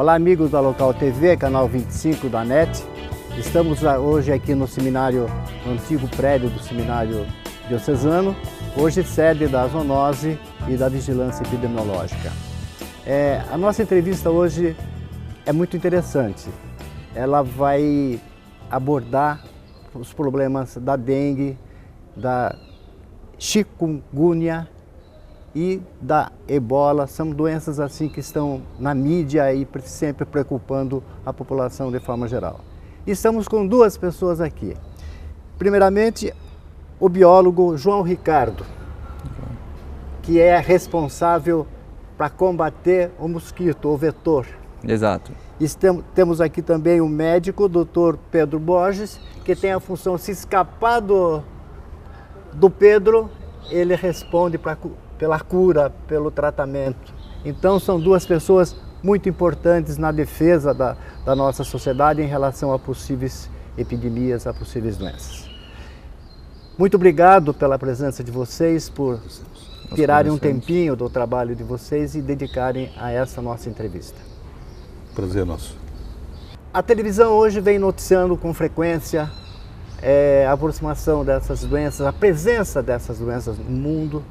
Olá, amigos da Local TV, canal 25 da NET. Estamos hoje aqui no seminário, no antigo prédio do seminário diocesano, hoje sede da zoonose e da vigilância epidemiológica. A nossa entrevista hoje é muito interessante. Ela vai abordar os problemas da dengue, da chikungunya e da ebola. São doenças assim que estão na mídia e sempre preocupando a população de forma geral. E estamos com duas pessoas aqui. Primeiramente, o biólogo João Ricardo, que é responsável para combater o mosquito, o vetor. Exato. Temos aqui também o médico, o Dr. Pedro Borges, que tem a função, se escapar do Pedro, ele responde pela cura, pelo tratamento. Então são duas pessoas muito importantes na defesa da nossa sociedade em relação a possíveis epidemias, a possíveis doenças. Muito obrigado pela presença de vocês, por tirarem um tempinho do trabalho de vocês e dedicarem a essa nossa entrevista. Prazer nosso. A televisão hoje vem noticiando com frequência a aproximação dessas doenças, a presença dessas doenças no mundo.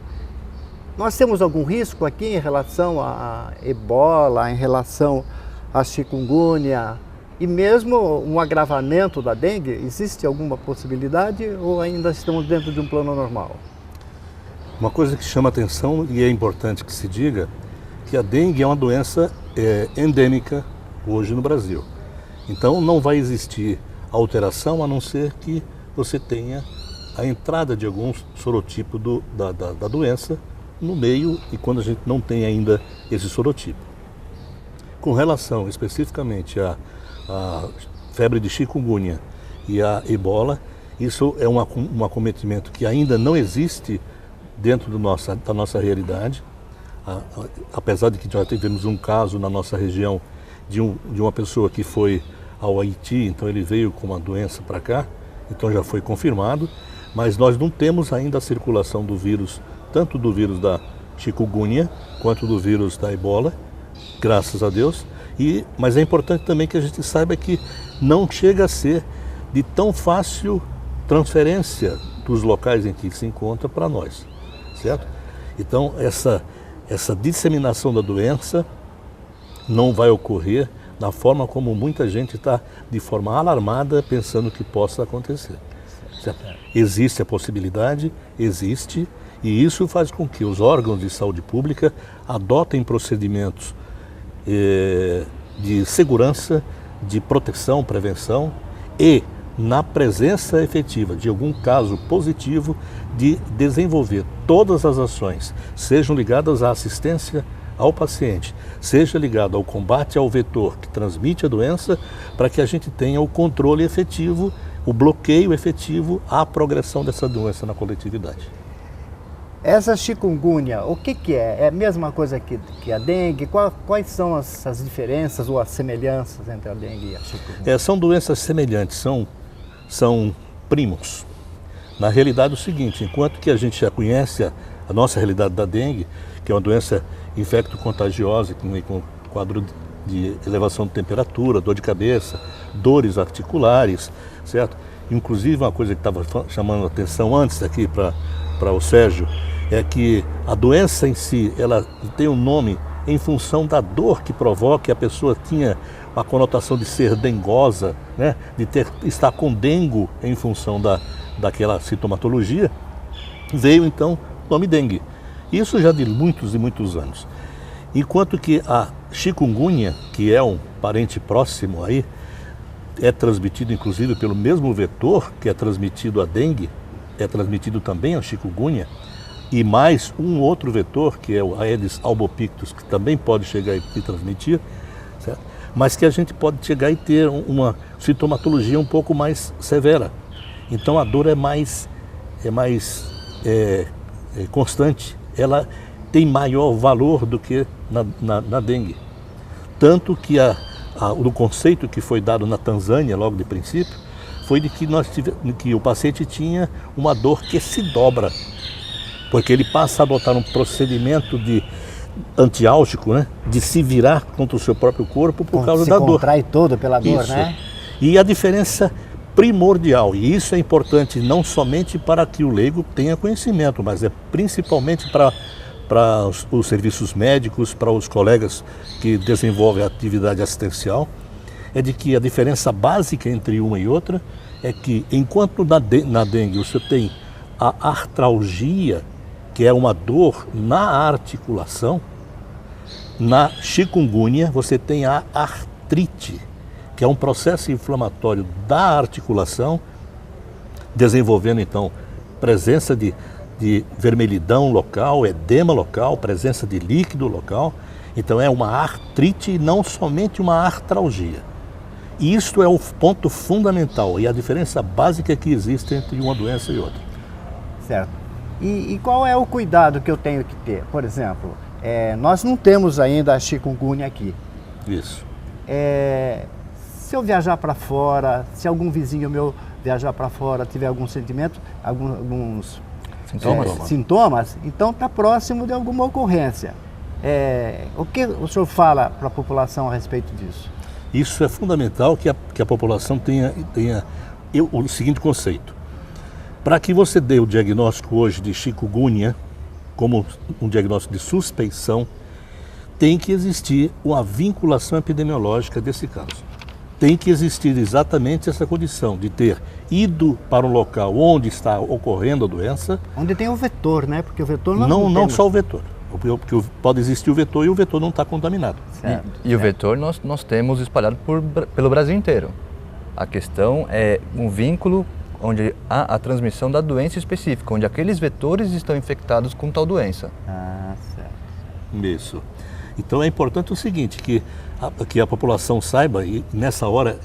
Nós temos algum risco aqui em relação à ebola, em relação à chikungunya e mesmo um agravamento da dengue? Existe alguma possibilidade ou ainda estamos dentro de um plano normal? Uma coisa que chama atenção e é importante que se diga que a dengue é uma doença endêmica hoje no Brasil. Então não vai existir alteração a não ser que você tenha a entrada de algum sorotipo da doença no meio e quando a gente não tem ainda esse sorotipo. Com relação especificamente à febre de chikungunya e à ebola, isso é um acometimento que ainda não existe dentro da nossa realidade, apesar de que já tivemos um caso na nossa região de uma pessoa que foi ao Haiti, então ele veio com uma doença para cá, então já foi confirmado, mas nós não temos ainda a circulação do vírus, tanto do vírus da chikungunya quanto do vírus da ebola, graças a Deus. Mas é importante também que a gente saiba que não chega a ser de tão fácil transferência dos locais em que se encontra para nós, certo? Então essa disseminação da doença não vai ocorrer da forma como muita gente está de forma alarmada pensando que possa acontecer. Certo? Existe a possibilidade, existe, e isso faz com que os órgãos de saúde pública adotem procedimentos de segurança, de proteção, prevenção e, na presença efetiva de algum caso positivo, de desenvolver todas as ações, sejam ligadas à assistência ao paciente, seja ligado ao combate ao vetor que transmite a doença, para que a gente tenha o controle efetivo, o bloqueio efetivo à progressão dessa doença na coletividade. Essa chikungunya, o que é? É a mesma coisa que a dengue? Quais são as diferenças ou as semelhanças entre a dengue e a chikungunya? São doenças semelhantes, são primos. Na realidade é o seguinte, enquanto que a gente já conhece a nossa realidade da dengue, que é uma doença infecto-contagiosa, que vem com quadro de elevação de temperatura, dor de cabeça, dores articulares, certo? Inclusive uma coisa que estava chamando a atenção antes aqui para o Sérgio, é que a doença em si, ela tem um nome em função da dor que provoca, e a pessoa tinha a conotação de ser dengosa, né? De estar com dengo em função daquela sintomatologia, veio então o nome dengue. Isso já de muitos e muitos anos. Enquanto que a chikungunya, que é um parente próximo aí, é transmitido inclusive pelo mesmo vetor que é transmitido a dengue, é transmitido também a chikungunya, e mais um outro vetor, que é o Aedes albopictus, que também pode chegar e transmitir, certo? Mas que a gente pode chegar e ter uma sintomatologia um pouco mais severa. Então a dor é mais constante, ela tem maior valor do que na dengue. Tanto que o conceito que foi dado na Tanzânia, logo de princípio, foi de que o paciente tinha uma dor que se dobra, porque ele passa a adotar um procedimento de antiálgico, né? De se virar contra o seu próprio corpo por causa da dor. Se contrai todo pela dor, Isso. né? E a diferença primordial, e isso é importante não somente para que o leigo tenha conhecimento, mas é principalmente para os serviços médicos, para os colegas que desenvolvem a atividade assistencial, é de que a diferença básica entre uma e outra é que enquanto na dengue você tem a artralgia, que é uma dor na articulação, na chikungunya você tem a artrite, que é um processo inflamatório da articulação, desenvolvendo então presença de vermelhidão local, edema local, presença de líquido local. Então é uma artrite e não somente uma artralgia. E isto é o ponto fundamental e a diferença básica que existe entre uma doença e outra. Certo. E qual é o cuidado que eu tenho que ter? Por exemplo, nós não temos ainda a chikungunya aqui. Isso. Se eu viajar para fora, se algum vizinho meu viajar para fora, tiver algum sentimento, alguns sintomas, então está próximo de alguma ocorrência. O que o senhor fala para a população a respeito disso? Isso é fundamental que a população tenha o seguinte conceito. Para que você dê o diagnóstico hoje de chikungunya, como um diagnóstico de suspeição, tem que existir uma vinculação epidemiológica desse caso. Tem que existir exatamente essa condição de ter ido para um local onde está ocorrendo a doença. Onde tem o vetor, né? Porque o vetor não só o vetor. Porque pode existir o vetor e o vetor não está contaminado. Certo. E o vetor nós temos espalhado pelo Brasil inteiro. A questão é um vínculo onde há a transmissão da doença específica, onde aqueles vetores estão infectados com tal doença. Ah, certo. Isso. Então é importante o seguinte, que a população saiba, e nessa hora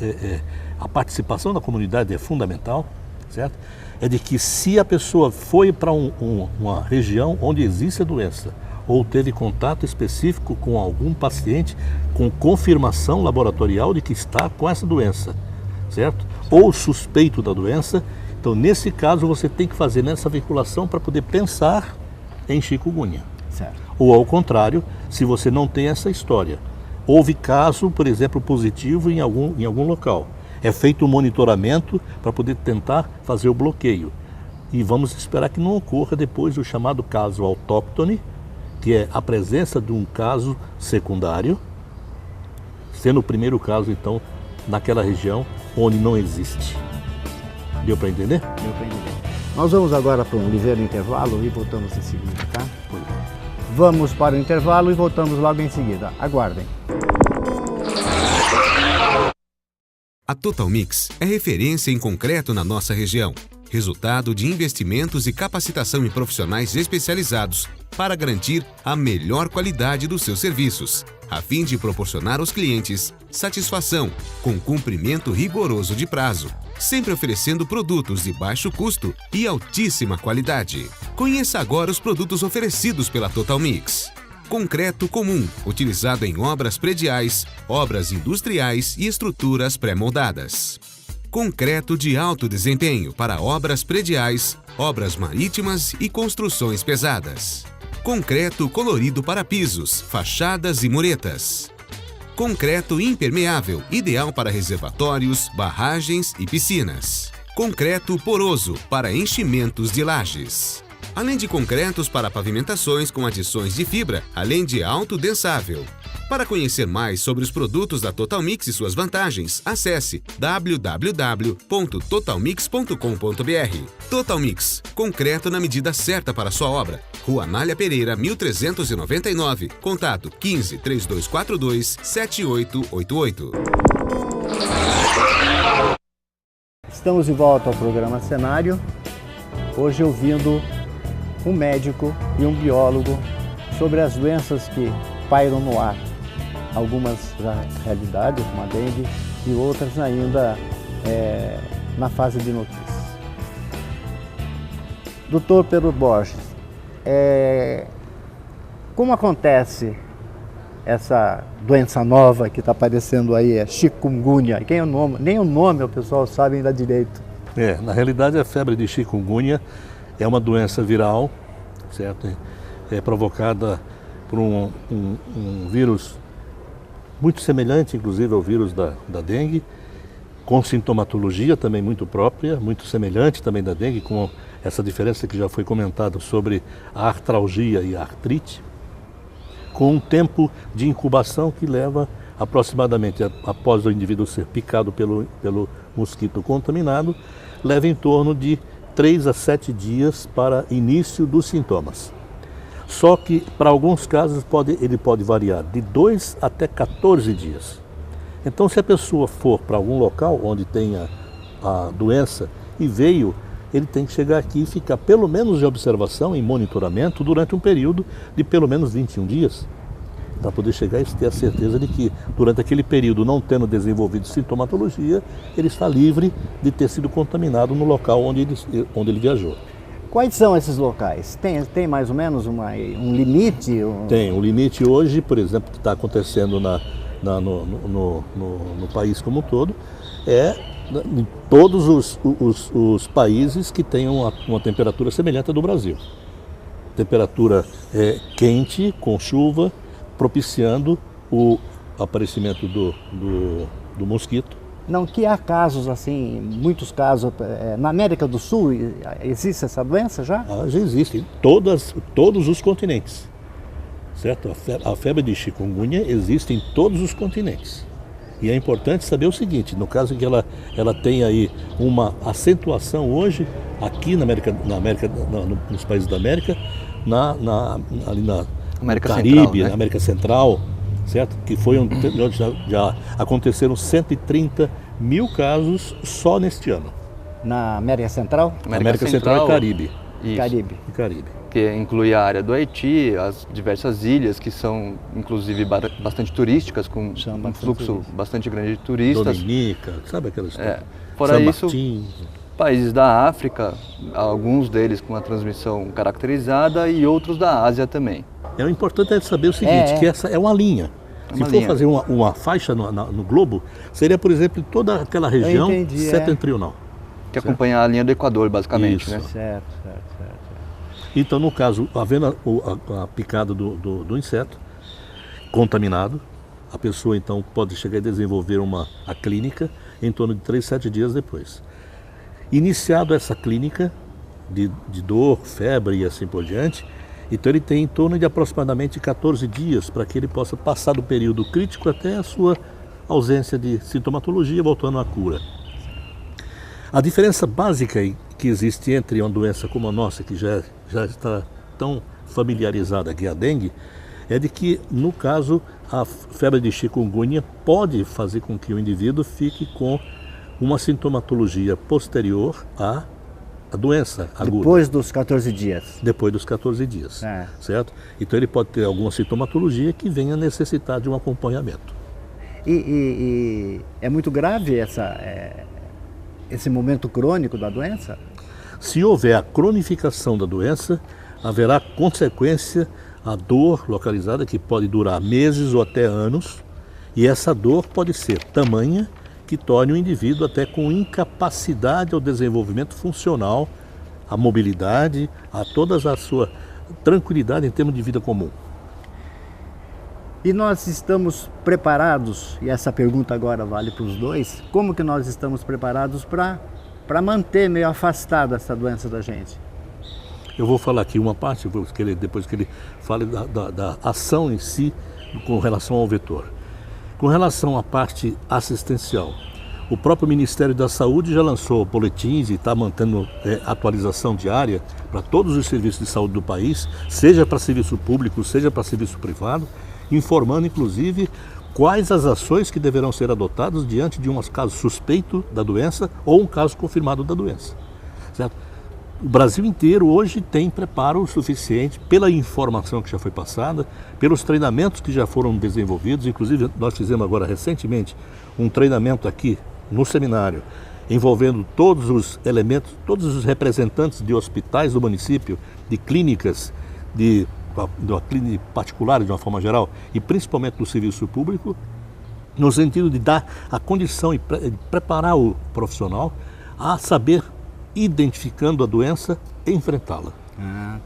a participação da comunidade é fundamental, certo? É de que se a pessoa foi para uma região onde existe a doença, ou teve contato específico com algum paciente com confirmação laboratorial de que está com essa doença, certo? Ou suspeito da doença, então nesse caso você tem que fazer nessa vinculação para poder pensar em chikungunya. Certo. Ou ao contrário, se você não tem essa história. Houve caso, por exemplo, positivo em algum local. É feito um monitoramento para poder tentar fazer o bloqueio. E vamos esperar que não ocorra depois o chamado caso autóctone, que é a presença de um caso secundário, sendo o primeiro caso, então, naquela região onde não existe. Deu para entender? Deu para entender. Nós vamos agora para um ligeiro intervalo e voltamos em seguida, tá? Vamos para o intervalo e voltamos logo em seguida. Aguardem. A Total Mix é referência em concreto na nossa região. Resultado de investimentos e capacitação em profissionais especializados para garantir a melhor qualidade dos seus serviços, a fim de proporcionar aos clientes satisfação com cumprimento rigoroso de prazo, sempre oferecendo produtos de baixo custo e altíssima qualidade. Conheça agora os produtos oferecidos pela Total Mix. Concreto comum, utilizado em obras prediais, obras industriais e estruturas pré-moldadas. Concreto de alto desempenho para obras prediais, obras marítimas e construções pesadas. Concreto colorido para pisos, fachadas e muretas. Concreto impermeável, ideal para reservatórios, barragens e piscinas. Concreto poroso para enchimentos de lajes. Além de concretos para pavimentações com adições de fibra, além de autodensável. Para conhecer mais sobre os produtos da Total Mix e suas vantagens, acesse www.totalmix.com.br. Total Mix, concreto na medida certa para sua obra. Rua Anália Pereira, 1399, contato 15 3242 7888. Estamos de volta ao programa Cenário, hoje ouvindo um médico e um biólogo sobre as doenças que pairam no ar. Algumas já realidade, como a dengue, e outras ainda na fase de notícias. Dr. Pedro Borges, como acontece essa doença nova que está aparecendo aí, é chikungunya? Nem o nome o pessoal sabe ainda direito. Na realidade a febre de chikungunya é uma doença viral, certo? É provocada por um vírus muito semelhante, inclusive, ao vírus da dengue, com sintomatologia também muito própria, muito semelhante também da dengue, com essa diferença que já foi comentada sobre a artralgia e a artrite, com um tempo de incubação que leva aproximadamente, após o indivíduo ser picado pelo mosquito contaminado, leva em torno de 3 a 7 dias para início dos sintomas. Só que, para alguns casos, ele pode variar de 2 até 14 dias. Então, se a pessoa for para algum local onde tenha a doença e veio, ele tem que chegar aqui e ficar pelo menos de observação e monitoramento durante um período de pelo menos 21 dias, para poder chegar e ter a certeza de que, durante aquele período, não tendo desenvolvido sintomatologia, ele está livre de ter sido contaminado no local onde ele viajou. Quais são esses locais? Tem mais ou menos um limite? Tem. O limite hoje, por exemplo, que está acontecendo no país como um todo, é em todos os países que tenham uma temperatura semelhante à do Brasil. Temperatura quente, com chuva, propiciando o aparecimento do mosquito. Não, que há casos assim, muitos casos, na América do Sul existe essa doença já? Já existe, em todos os continentes, certo? A febre de chikungunya existe em todos os continentes. E é importante saber o seguinte, no caso que ela tem aí uma acentuação hoje, aqui nos países da América, ali na América Caribe, Central, né? na América Central, certo? Que foi onde já aconteceram 130 mil casos só neste ano. Na América Central? América Central e Caribe. Isso. Caribe. E Caribe. Que inclui a área do Haiti, as diversas ilhas que são, inclusive, bastante turísticas, com um fluxo bastante grande de turistas. Dominica, sabe aquela história? Fora São isso, Martin. países da África, alguns deles com a transmissão caracterizada e outros da Ásia também. O importante é saber o seguinte, que essa é uma linha. Se for fazer uma faixa no globo, seria, por exemplo, toda aquela região setentrional. Que acompanha a linha do Equador, basicamente. Isso. Né? Certo. Então, no caso, havendo a picada do inseto contaminado, a pessoa então pode chegar a desenvolver a clínica em torno de 3 a 7 dias depois. Iniciado essa clínica de dor, febre e assim por diante, então ele tem em torno de aproximadamente 14 dias para que ele possa passar do período crítico até a sua ausência de sintomatologia, voltando à cura. A diferença básica que existe entre uma doença como a nossa, que já está tão familiarizada, que é a dengue, é de que, no caso, a febre de chikungunya pode fazer com que o indivíduo fique com uma sintomatologia posterior à doença aguda. Depois dos 14 dias. Depois dos 14 dias, certo? Então ele pode ter alguma sintomatologia que venha necessitar de um acompanhamento. E é muito grave esse momento crônico da doença? Se houver a cronificação da doença, haverá consequência a dor localizada que pode durar meses ou até anos, e essa dor pode ser tamanha que torne o indivíduo até com incapacidade ao desenvolvimento funcional, à mobilidade, a toda a sua tranquilidade em termos de vida comum. E nós estamos preparados, e essa pergunta agora vale para os dois, como que nós estamos preparados para manter meio afastada essa doença da gente? Eu vou falar aqui uma parte, depois que ele fale da ação em si com relação ao vetor. Com relação à parte assistencial, o próprio Ministério da Saúde já lançou boletins e está mantendo atualização diária para todos os serviços de saúde do país, seja para serviço público, seja para serviço privado, informando inclusive quais as ações que deverão ser adotadas diante de um caso suspeito da doença ou um caso confirmado da doença. Certo? O Brasil inteiro hoje tem preparo suficiente pela informação que já foi passada, pelos treinamentos que já foram desenvolvidos. Inclusive, nós fizemos agora recentemente um treinamento aqui no seminário, envolvendo todos os elementos, todos os representantes de hospitais do município, de clínicas, de uma clínica particular de uma forma geral, e principalmente do serviço público, no sentido de dar a condição e preparar o profissional a saber, identificando a doença, enfrentá-la.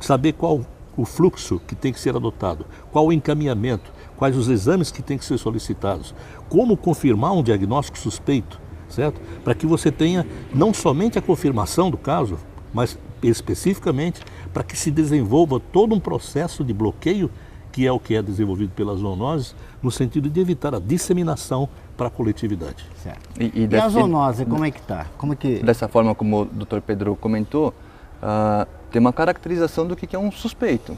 Saber qual o fluxo que tem que ser adotado, qual o encaminhamento, quais os exames que têm que ser solicitados, como confirmar um diagnóstico suspeito, certo? Para que você tenha não somente a confirmação do caso, mas especificamente para que se desenvolva todo um processo de bloqueio, que é o que é desenvolvido pelas zoonoses, no sentido de evitar a disseminação para a coletividade. Certo. E a zoonose, como é que está? Dessa forma como o Dr. Pedro comentou, tem uma caracterização do que é um suspeito,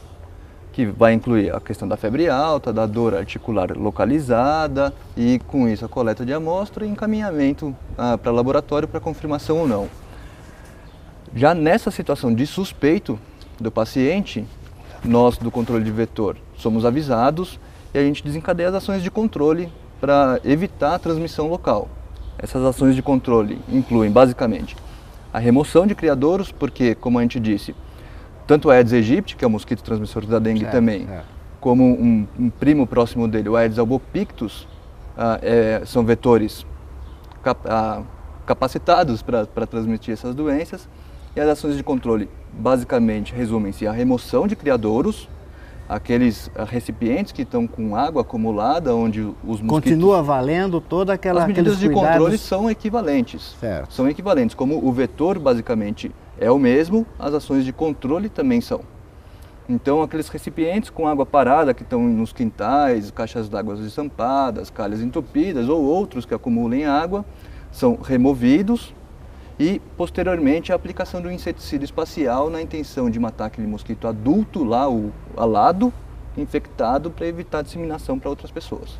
que vai incluir a questão da febre alta, da dor articular localizada e, com isso, a coleta de amostra e encaminhamento para laboratório para confirmação ou não. Já nessa situação de suspeito do paciente, nós do controle de vetor somos avisados e a gente desencadeia as ações de controle para evitar a transmissão local. Essas ações de controle incluem, basicamente, a remoção de criadouros, porque, como a gente disse, tanto o Aedes aegypti, que é o mosquito transmissor da dengue também, como um primo próximo dele, o Aedes albopictus, são vetores capacitados para transmitir essas doenças. E as ações de controle, basicamente, resumem-se à remoção de criadouros, aqueles recipientes que estão com água acumulada, onde os mosquitos... Continua valendo toda aquela... As medidas de controle são equivalentes. Certo. São equivalentes. Como o vetor, basicamente, é o mesmo, as ações de controle também são. Então, aqueles recipientes com água parada que estão nos quintais, caixas d'água destampadas, calhas entupidas ou outros que acumulem água, são removidos e, posteriormente, a aplicação do inseticida espacial na intenção de matar aquele mosquito adulto lá, o alado, infectado, para evitar a disseminação para outras pessoas.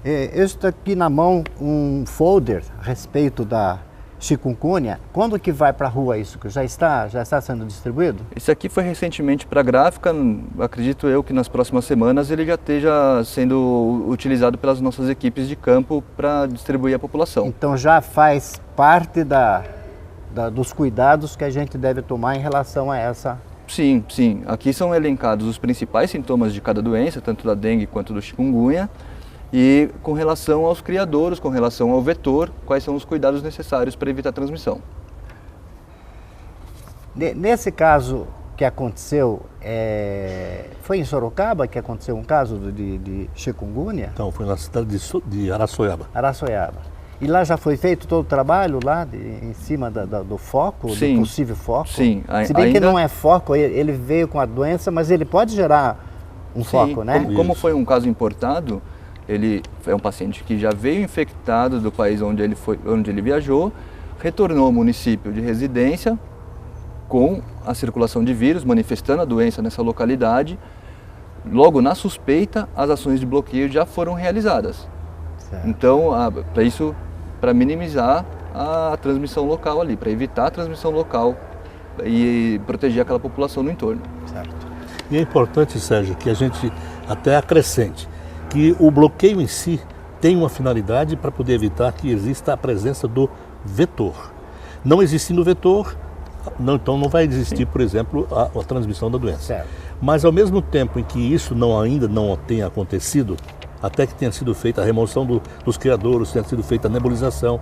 Eu estou aqui na mão um folder a respeito da chikungunya. Quando que vai para a rua isso? Já está sendo distribuído? Esse aqui foi recentemente para a gráfica, acredito eu que nas próximas semanas ele já esteja sendo utilizado pelas nossas equipes de campo para distribuir à população. Então já faz parte dos cuidados que a gente deve tomar em relação a essa... Sim, sim. Aqui são elencados os principais sintomas de cada doença, tanto da dengue quanto do chikungunya, e com relação aos criadouros, com relação ao vetor, quais são os cuidados necessários para evitar a transmissão. Nesse caso que aconteceu, foi em Sorocaba que aconteceu um caso de chikungunya? Então, foi na cidade de Araçoiaba. Araçoiaba. E lá já foi feito todo o trabalho lá em cima do foco, sim, do possível foco? Sim. Se bem que não é foco, ele veio com a doença, mas ele pode gerar um foco, né? Como foi um caso importado, ele é um paciente que já veio infectado do país onde ele viajou, retornou ao município de residência com a circulação de vírus, manifestando a doença nessa localidade. Logo na suspeita, as ações de bloqueio já foram realizadas. Certo. Então, para minimizar a transmissão local ali, para evitar a transmissão local e proteger aquela população no entorno. Certo. E é importante, Sérgio, que a gente até acrescente que o bloqueio em si tem uma finalidade para poder evitar que exista a presença do vetor. Não existindo o vetor, então não vai existir, por exemplo, a transmissão da doença. Certo. Mas ao mesmo tempo em que isso ainda não tenha acontecido, até que tenha sido feita a remoção dos criadouros, tenha sido feita a nebulização,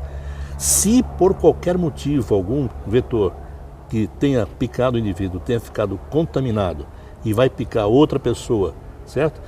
se por qualquer motivo algum vetor que tenha picado o indivíduo tenha ficado contaminado e vai picar outra pessoa, certo?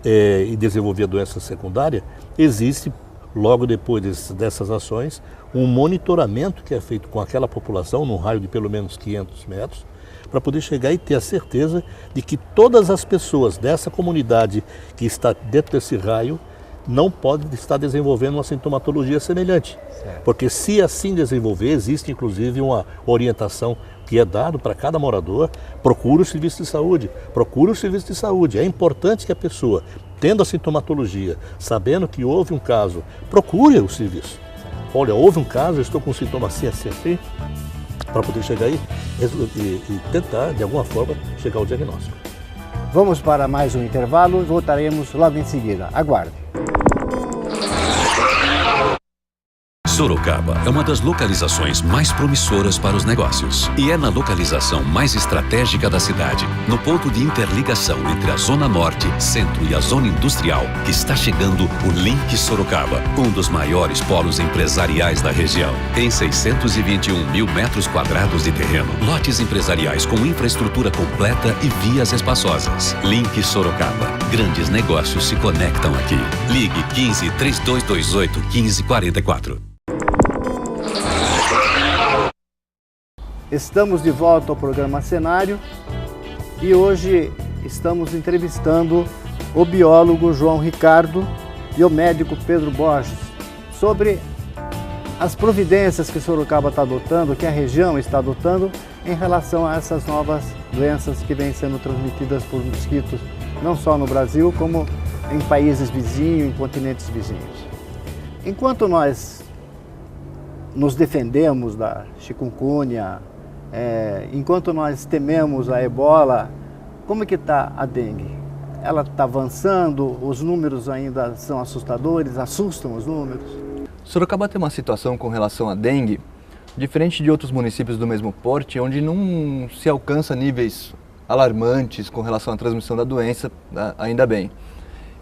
E desenvolver a doença secundária, existe, logo depois dessas ações, um monitoramento que é feito com aquela população, num raio de pelo menos 500 metros, para poder chegar e ter a certeza de que todas as pessoas dessa comunidade que está dentro desse raio não podem estar desenvolvendo uma sintomatologia semelhante. Certo. Porque se assim desenvolver, existe inclusive uma orientação que é dado para cada morador: procure o serviço de saúde, procure o serviço de saúde. É importante que a pessoa, tendo a sintomatologia, sabendo que houve um caso, procure o serviço. Olha, houve um caso, eu estou com sintoma assim, para poder chegar aí e tentar, de alguma forma, chegar ao diagnóstico. Vamos para mais um intervalo, voltaremos logo em seguida. Aguarde. Sorocaba é uma das localizações mais promissoras para os negócios e é na localização mais estratégica da cidade, no ponto de interligação entre a Zona Norte, Centro e a Zona Industrial, que está chegando o Link Sorocaba, um dos maiores polos empresariais da região. Em 621 mil metros quadrados de terreno, lotes empresariais com infraestrutura completa e vias espaçosas. Link Sorocaba. Grandes negócios se conectam aqui. Ligue 15 3228 1544. Estamos de volta ao programa Cenário e hoje estamos entrevistando o biólogo João Ricardo e o médico Pedro Borges sobre as providências que Sorocaba está adotando, que a região está adotando em relação a essas novas doenças que vêm sendo transmitidas por mosquitos, não só no Brasil, como em países vizinhos, em continentes vizinhos. Enquanto nós nos defendemos da chikungunya, enquanto nós tememos a ebola, como é que está a dengue? Ela está avançando, os números ainda são assustadores, assustam os números? Sorocaba tem uma situação com relação à dengue, diferente de outros municípios do mesmo porte, onde não se alcança níveis alarmantes com relação à transmissão da doença, ainda bem.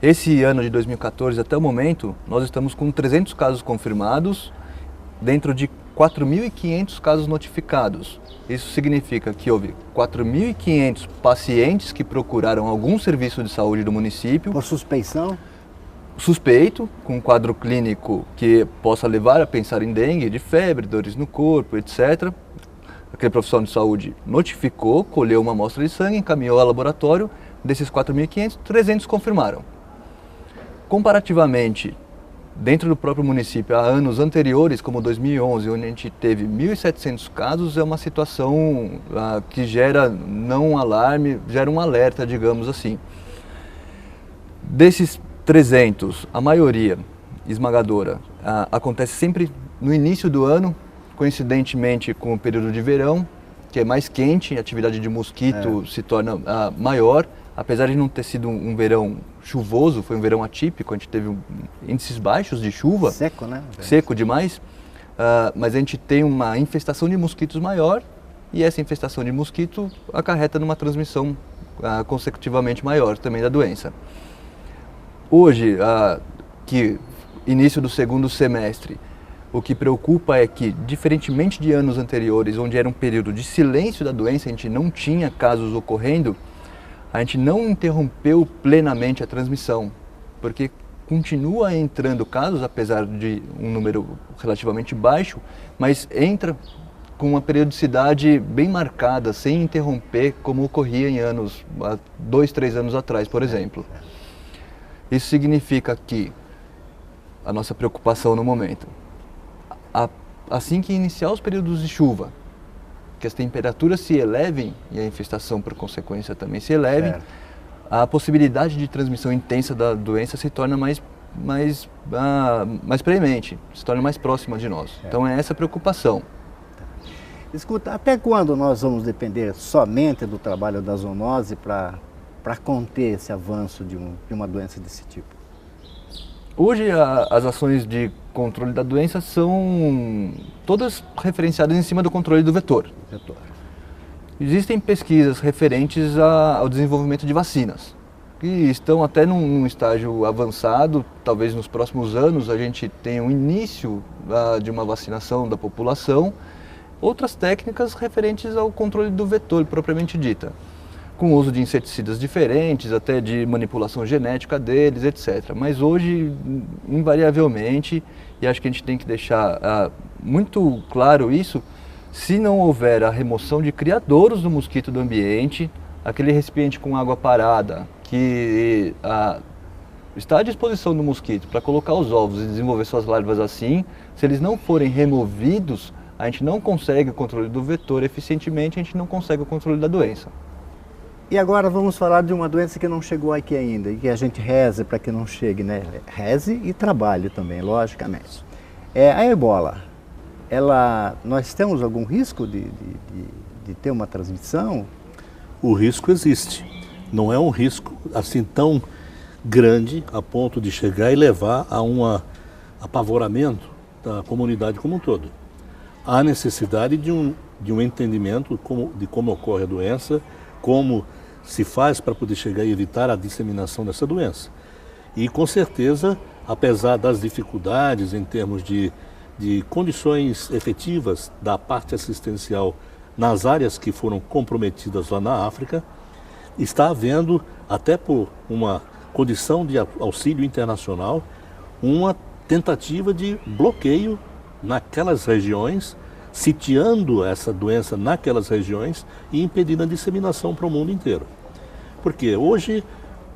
Esse ano de 2014, até o momento, nós estamos com 300 casos confirmados, dentro de 4.500 casos notificados. Isso significa que houve 4.500 pacientes que procuraram algum serviço de saúde do município. Por suspeição? Suspeito, com um quadro clínico que possa levar a pensar em dengue, de febre, dores no corpo, etc. Aquele profissional de saúde notificou, colheu uma amostra de sangue, encaminhou ao laboratório. Desses 4.500, 300 confirmaram. Comparativamente, dentro do próprio município, há anos anteriores, como 2011, onde a gente teve 1.700 casos, é uma situação que gera não um alarme, gera um alerta, digamos assim. Desses 300, a maioria esmagadora acontece sempre no início do ano, coincidentemente com o período de verão, que é mais quente, a atividade de mosquito se torna maior. Apesar de não ter sido um verão chuvoso, foi um verão atípico, a gente teve índices baixos de chuva. Seco, né? Seco demais, mas a gente tem uma infestação de mosquitos maior e essa infestação de mosquito acarreta numa transmissão consecutivamente maior também da doença. Hoje, que início do segundo semestre, o que preocupa é que, diferentemente de anos anteriores, onde era um período de silêncio da doença, a gente não tinha casos ocorrendo, a gente não interrompeu plenamente a transmissão, porque continua entrando casos, apesar de um número relativamente baixo, mas entra com uma periodicidade bem marcada, sem interromper, como ocorria em anos, há 2, 3 anos atrás, por exemplo. Isso significa que a nossa preocupação no momento, assim que iniciar os períodos de chuva, que as temperaturas se elevem e a infestação por consequência também se eleve, a possibilidade de transmissão intensa da doença se torna mais premente, se torna mais próxima de nós. Então é essa a preocupação. Escuta, até quando nós vamos depender somente do trabalho da zoonose para conter esse avanço de uma doença desse tipo? Hoje as ações de controle da doença são todas referenciadas em cima do controle do vetor. Existem pesquisas referentes ao desenvolvimento de vacinas, que estão até num estágio avançado. Talvez nos próximos anos a gente tenha um início de uma vacinação da população. Outras técnicas referentes ao controle do vetor propriamente dita, com o uso de inseticidas diferentes, até de manipulação genética deles, etc. Mas hoje, invariavelmente, e acho que a gente tem que deixar muito claro isso, se não houver a remoção de criadouros do mosquito do ambiente, aquele recipiente com água parada que está à disposição do mosquito para colocar os ovos e desenvolver suas larvas assim, se eles não forem removidos, a gente não consegue o controle do vetor eficientemente, a gente não consegue o controle da doença. E agora vamos falar de uma doença que não chegou aqui ainda, e que a gente reze para que não chegue, né? Reze e trabalhe também, logicamente. A ebola, nós temos algum risco de ter uma transmissão? O risco existe. Não é um risco assim tão grande a ponto de chegar e levar a um apavoramento da comunidade como um todo. Há necessidade de um entendimento de como ocorre a doença, como se faz para poder chegar e evitar a disseminação dessa doença. E com certeza, apesar das dificuldades em termos de condições efetivas da parte assistencial nas áreas que foram comprometidas lá na África, está havendo, até por uma condição de auxílio internacional, uma tentativa de bloqueio naquelas regiões, sitiando essa doença naquelas regiões e impedindo a disseminação para o mundo inteiro. Porque hoje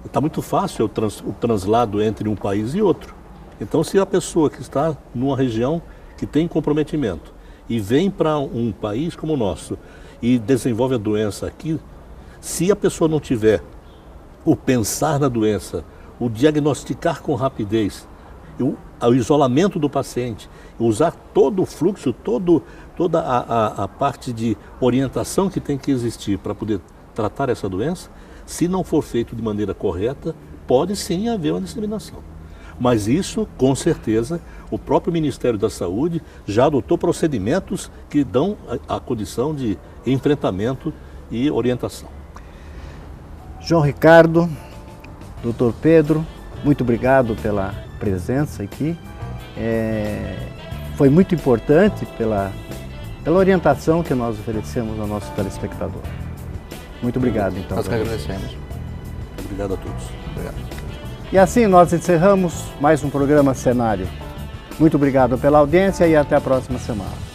está muito fácil o translado entre um país e outro. Então, se a pessoa que está numa região que tem comprometimento e vem para um país como o nosso e desenvolve a doença aqui, se a pessoa não tiver o pensar na doença, o diagnosticar com rapidez, o isolamento do paciente, usar todo o fluxo, toda a parte de orientação que tem que existir para poder tratar essa doença, se não for feito de maneira correta, pode sim haver uma disseminação. Mas isso, com certeza, o próprio Ministério da Saúde já adotou procedimentos que dão a condição de enfrentamento e orientação. João Ricardo, Dr. Pedro, muito obrigado pela presença aqui. Foi muito importante pela orientação que nós oferecemos ao nosso telespectador. Muito obrigado, então. Nós que agradecemos. Obrigado a todos. Obrigado. E assim nós encerramos mais um programa Cenário. Muito obrigado pela audiência e até a próxima semana.